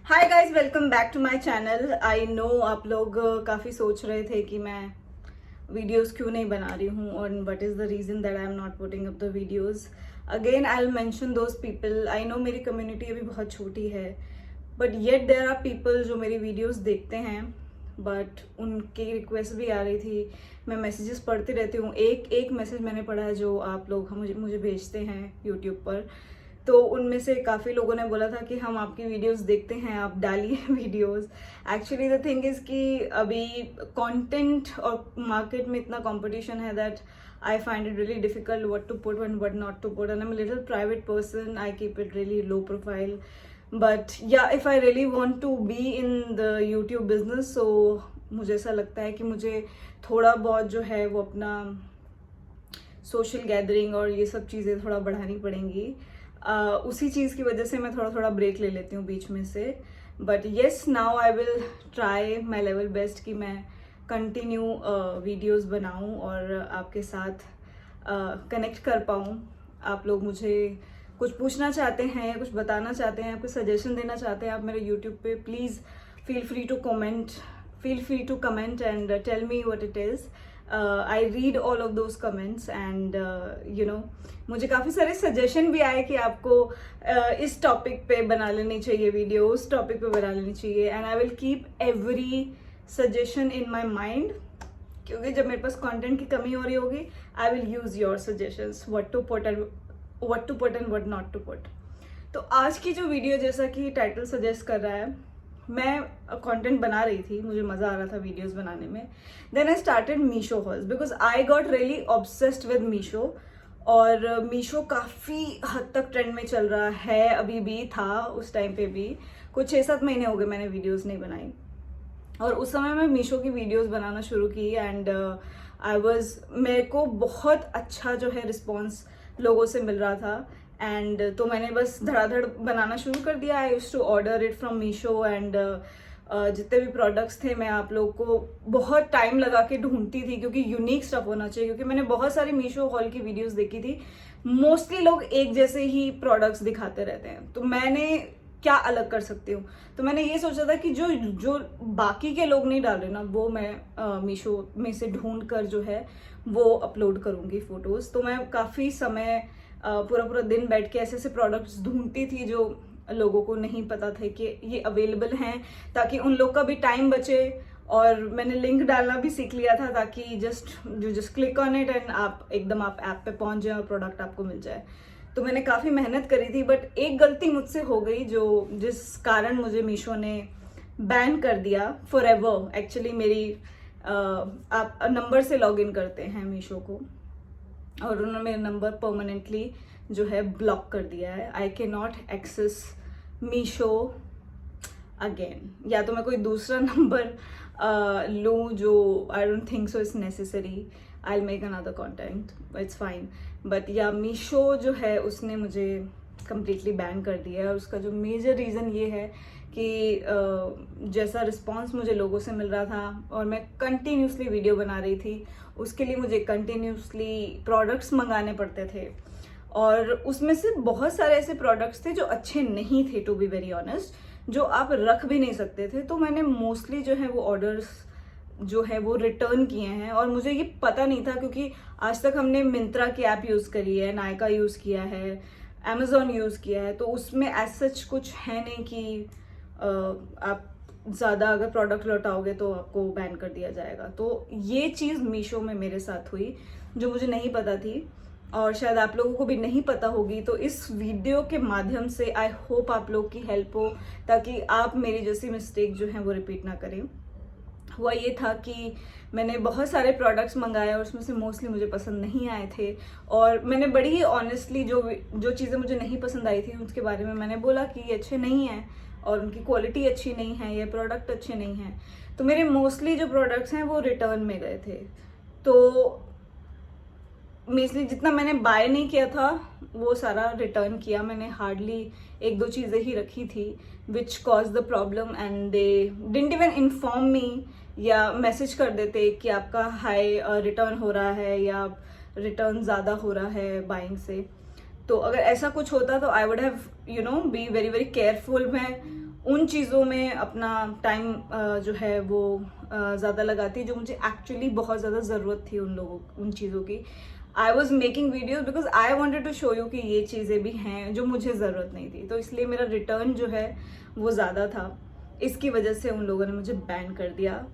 Hi guys, welcome back to my channel. I know आप लोग काफ़ी सोच रहे थे कि मैं वीडियोस क्यों नहीं बना रही हूँ और what is the reason that I am not putting up the videos. Again I will mention those people. I know मेरी कम्युनिटी अभी बहुत छोटी है, but yet there are people जो मेरी वीडियोस देखते हैं, बट उनकी रिक्वेस्ट भी आ रही थी। मैं मैसेजेस पढ़ती रहती हूँ। एक मैसेज मैंने पढ़ा है जो आप लोग मुझे भेजते हैं यूट्यूब पर, तो उनमें से काफ़ी लोगों ने बोला था कि हम आपकी वीडियोस देखते हैं, आप डालिए videos. Actually the thing is कि अभी कंटेंट और मार्केट में इतना कंपटीशन है that I find it really difficult what to put and what not to put, and I am little private person. I keep it really low profile, but yeah if I really want to be in the YouTube business, so मुझे ऐसा लगता है कि मुझे थोड़ा बहुत जो है वो अपना सोशल गैदरिंग और ये सब चीज़ें थोड़ा बढ़ानी पड़ेंगी। उसी चीज़ की वजह से मैं थोड़ा थोड़ा ब्रेक ले लेती हूँ बीच में से। But yes, now I will try my level best कि मैं कंटिन्यू वीडियोस बनाऊँ और आपके साथ कनेक्ट कर पाऊँ। आप लोग मुझे कुछ पूछना चाहते हैं या कुछ बताना चाहते हैं, कुछ सजेशन देना चाहते हैं आप मेरे यूट्यूब पे, please feel free to comment and tell me what it is. I read all of those comments and you know मुझे काफ़ी सारे सजेशन भी आए कि आपको इस टॉपिक पे बना लेनी चाहिए वीडियो, उस टॉपिक पे बना लेनी चाहिए, and I will keep every suggestion in my mind, क्योंकि जब मेरे पास कंटेंट की कमी हो रही होगी I will use your suggestions what to put and what not to put. तो आज की जो वीडियो, जैसा कि टाइटल सजेस्ट कर रहा है, मैं कंटेंट बना रही थी, मुझे मज़ा आ रहा था वीडियोस बनाने में। Then I started Meesho hauls because I got really obsessed with Meesho. और मीशो काफ़ी हद तक ट्रेंड में चल रहा है, अभी भी था उस टाइम पे भी। कुछ 6-7 महीने हो गए मैंने वीडियोस नहीं बनाई, और उस समय मैं मीशो की वीडियोस बनाना शुरू की एंड मेरे को बहुत अच्छा जो है रिस्पॉन्स लोगों से मिल रहा था। एंड तो मैंने बस धड़ाधड़ बनाना शुरू कर दिया। I used to order it from Meesho and जितने भी प्रोडक्ट्स थे मैं आप लोग को बहुत टाइम लगा के ढूंढती थी, क्योंकि यूनिक स्टफ होना चाहिए। क्योंकि मैंने बहुत सारी मीशो हॉल की वीडियोस देखी थी, मोस्टली लोग एक जैसे ही प्रोडक्ट्स दिखाते रहते हैं, तो मैंने क्या अलग कर सकती हूँ। तो मैंने ये सोचा था कि जो जो बाकी के लोग नहीं डाल रहे ना, वो मैं मीशो में से ढूंढ कर जो है वो अपलोड करूँगी फोटोज़। तो मैं काफ़ी समय पूरा दिन बैठ के ऐसे ऐसे प्रोडक्ट्स ढूंढती थी जो लोगों को नहीं पता थे कि ये अवेलेबल हैं, ताकि उन लोग का भी टाइम बचे। और मैंने लिंक डालना भी सीख लिया था, ताकि just click on it and आप ऐप पे पहुंच जाए और प्रोडक्ट आपको मिल जाए। तो मैंने काफ़ी मेहनत करी थी, बट एक गलती मुझसे हो गई जिस कारण मुझे मीशो ने बैन कर दिया फॉर एवर। एक्चुअली मेरी आप नंबर से लॉग इन करते हैं मीशो को, और उन्होंने मेरा नंबर परमानेंटली जो है ब्लॉक कर दिया है। I can not access Meesho again. या तो मैं कोई दूसरा नंबर लूँ, जो I don't think so it's necessary. I make another content, it's fine. But या मीशो जो है उसने मुझे कम्प्लीटली बैन कर दिया है। और उसका जो मेजर रीज़न ये है कि जैसा रिस्पॉन्स मुझे लोगों से मिल रहा था और मैं कंटिन्यूसली वीडियो बना रही थी, उसके लिए मुझे कंटिन्यूसली प्रोडक्ट्स मंगाने पड़ते थे। और उसमें से बहुत सारे ऐसे प्रोडक्ट्स थे जो अच्छे नहीं थे, टू बी वेरी ऑनेस्ट, जो आप रख भी नहीं सकते थे। तो मैंने मोस्टली जो है वो ऑर्डर्स जो है वो रिटर्न किए हैं। और मुझे ये पता नहीं था, क्योंकि आज तक हमने मिंत्रा की ऐप यूज़ करी है, नायका यूज़ किया है, अमेज़ॉन यूज़ किया है, तो उसमें एज सच कुछ है नहीं कि आप ज़्यादा अगर प्रोडक्ट लौटाओगे तो आपको बैन कर दिया जाएगा। तो ये चीज़ मीशो में मेरे साथ हुई, जो मुझे नहीं पता थी और शायद आप लोगों को भी नहीं पता होगी। तो इस वीडियो के माध्यम से आई होप आप लोग की हेल्प हो, ताकि आप मेरी जैसी मिस्टेक जो है वो रिपीट ना करें। हुआ ये था कि मैंने बहुत सारे प्रोडक्ट्स मंगाए और उसमें से मोस्टली मुझे पसंद नहीं आए थे। और मैंने बड़ी ही ऑनेस्टली जो चीज़ें मुझे नहीं पसंद आई थी उसके बारे में मैंने बोला कि ये अच्छे नहीं हैं और उनकी क्वालिटी अच्छी नहीं है, ये प्रोडक्ट अच्छे नहीं हैं। तो मेरे मोस्टली जो प्रोडक्ट्स हैं वो रिटर्न में गए थे। तो मेस्टली जितना मैंने बाय नहीं किया था वो सारा रिटर्न किया। मैंने हार्डली 1-2 चीज़ें ही रखी थी which cause the problem, and they didn't even inform me, या मैसेज कर देते कि आपका हाई रिटर्न हो रहा है या रिटर्न ज़्यादा हो रहा है बाइंग से। तो अगर ऐसा कुछ होता तो I would have be very very careful. मैं उन चीज़ों में अपना टाइम जो है वो ज़्यादा लगाती जो मुझे एक्चुअली बहुत ज़्यादा ज़रूरत थी उन चीज़ों की. I was making videos because I wanted to show you कि ये चीज़ें भी हैं जो मुझे ज़रूरत नहीं थी, तो इसलिए मेरा रिटर्न जो है वो ज़्यादा था. इसकी वजह से उन लोगों ने मुझे बैन कर दिया.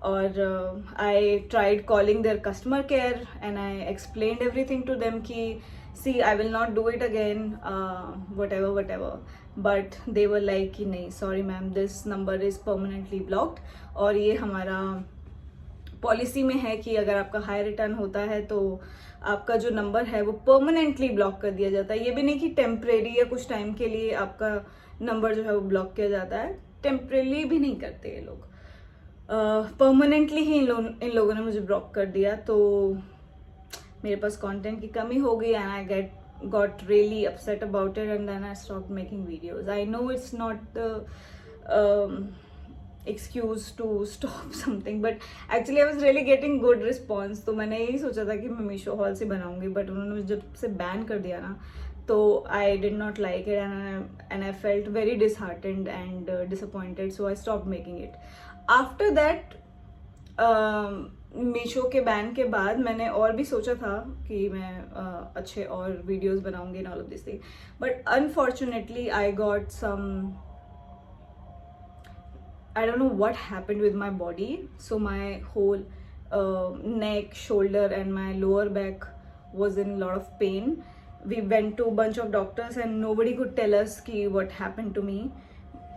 और I tried calling their customer care and I explained everything to them कि see I will not do it again, whatever. But they were like कि नहीं, sorry ma'am, this number is permanently blocked. और ये हमारा policy में है कि अगर आपका हाई रिटर्न होता है तो आपका जो नंबर है वो परमानेंटली ब्लॉक कर दिया जाता है. ये भी नहीं कि टेम्परेरी या कुछ टाइम के लिए आपका नंबर जो है वो ब्लॉक किया जाता है. टेम्परेरी भी नहीं करते ये लोग, परमानेंटली ही इन लोगों ने मुझे ब्लॉक कर दिया. तो मेरे पास कंटेंट की कमी हो गई and I got really upset about it, and then I stopped making videos. I know it's not the excuse to stop something, but actually I was really getting good response. तो मैंने यही सोचा था कि मैं मीशो हॉल से बनाऊंगी, but उन्होंने मुझे जब से बैन कर दिया ना, तो I did not like it and I felt very disheartened and disappointed, so I stopped making it. After that Meesho के बैन के बाद मैंने और भी सोचा था कि मैं अच्छे और वीडियोस बनाऊंगी in all of this thing, but unfortunately I got some, I don't know what happened with my body. So my whole neck, shoulder and my lower back was in a lot of pain. We went to a bunch of doctors and nobody could tell us कि what happened to me.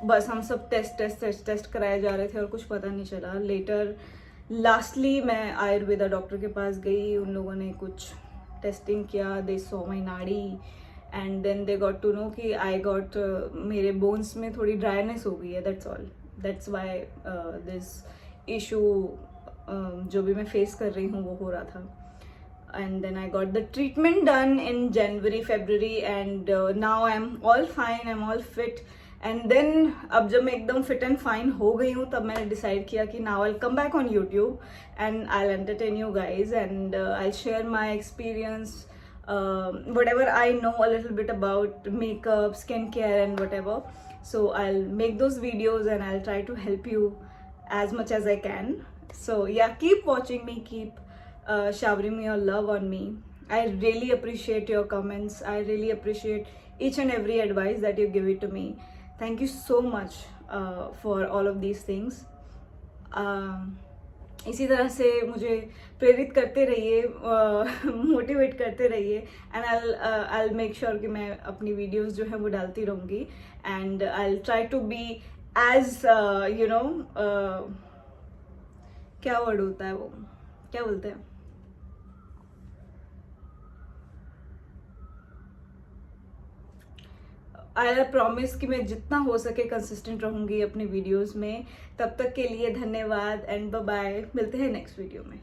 बस हम सब test कराए जा रहे थे और कुछ पता नहीं चला. लेटर लास्टली मैं आयुर्वेदा डॉक्टर के पास गई. उन लोगों ने कुछ टेस्टिंग किया, दे saw my nadi and then they got to know कि आई गॉट मेरे बोन्स में थोड़ी ड्राइनेस हो गई है. That's all. That's why this issue जो भी मैं फेस कर रही हूँ वो हो रहा था. And then I got the treatment done in January February and now I am all fine, I am all fit. And then अब जब मैं एकदम फिट एंड फाइन हो गई हूँ तब मैंने डिसाइड किया कि now I will come back on YouTube and I will entertain you guys and I will share my experience, whatever I know a little bit about makeup, skincare and whatever. So I'll make those videos and I'll try to help you as much as I can. So yeah, keep watching me, keep showering your love on me. I really appreciate your comments. I really appreciate each and every advice that you give it to me. Thank you so much for all of these things. इसी तरह से मुझे प्रेरित करते रहिए, motivate करते रहिए and I make sure कि मैं अपनी वीडियोस जो है वो डालती रहूँगी and I try to be as you know, क्या वर्ड होता है वो, क्या बोलते हैं, आई प्रॉमिस कि मैं जितना हो सके कंसिस्टेंट रहूँगी अपनी वीडियोस में. तब तक के लिए धन्यवाद एंड बाय बाय. मिलते हैं नेक्स्ट वीडियो में.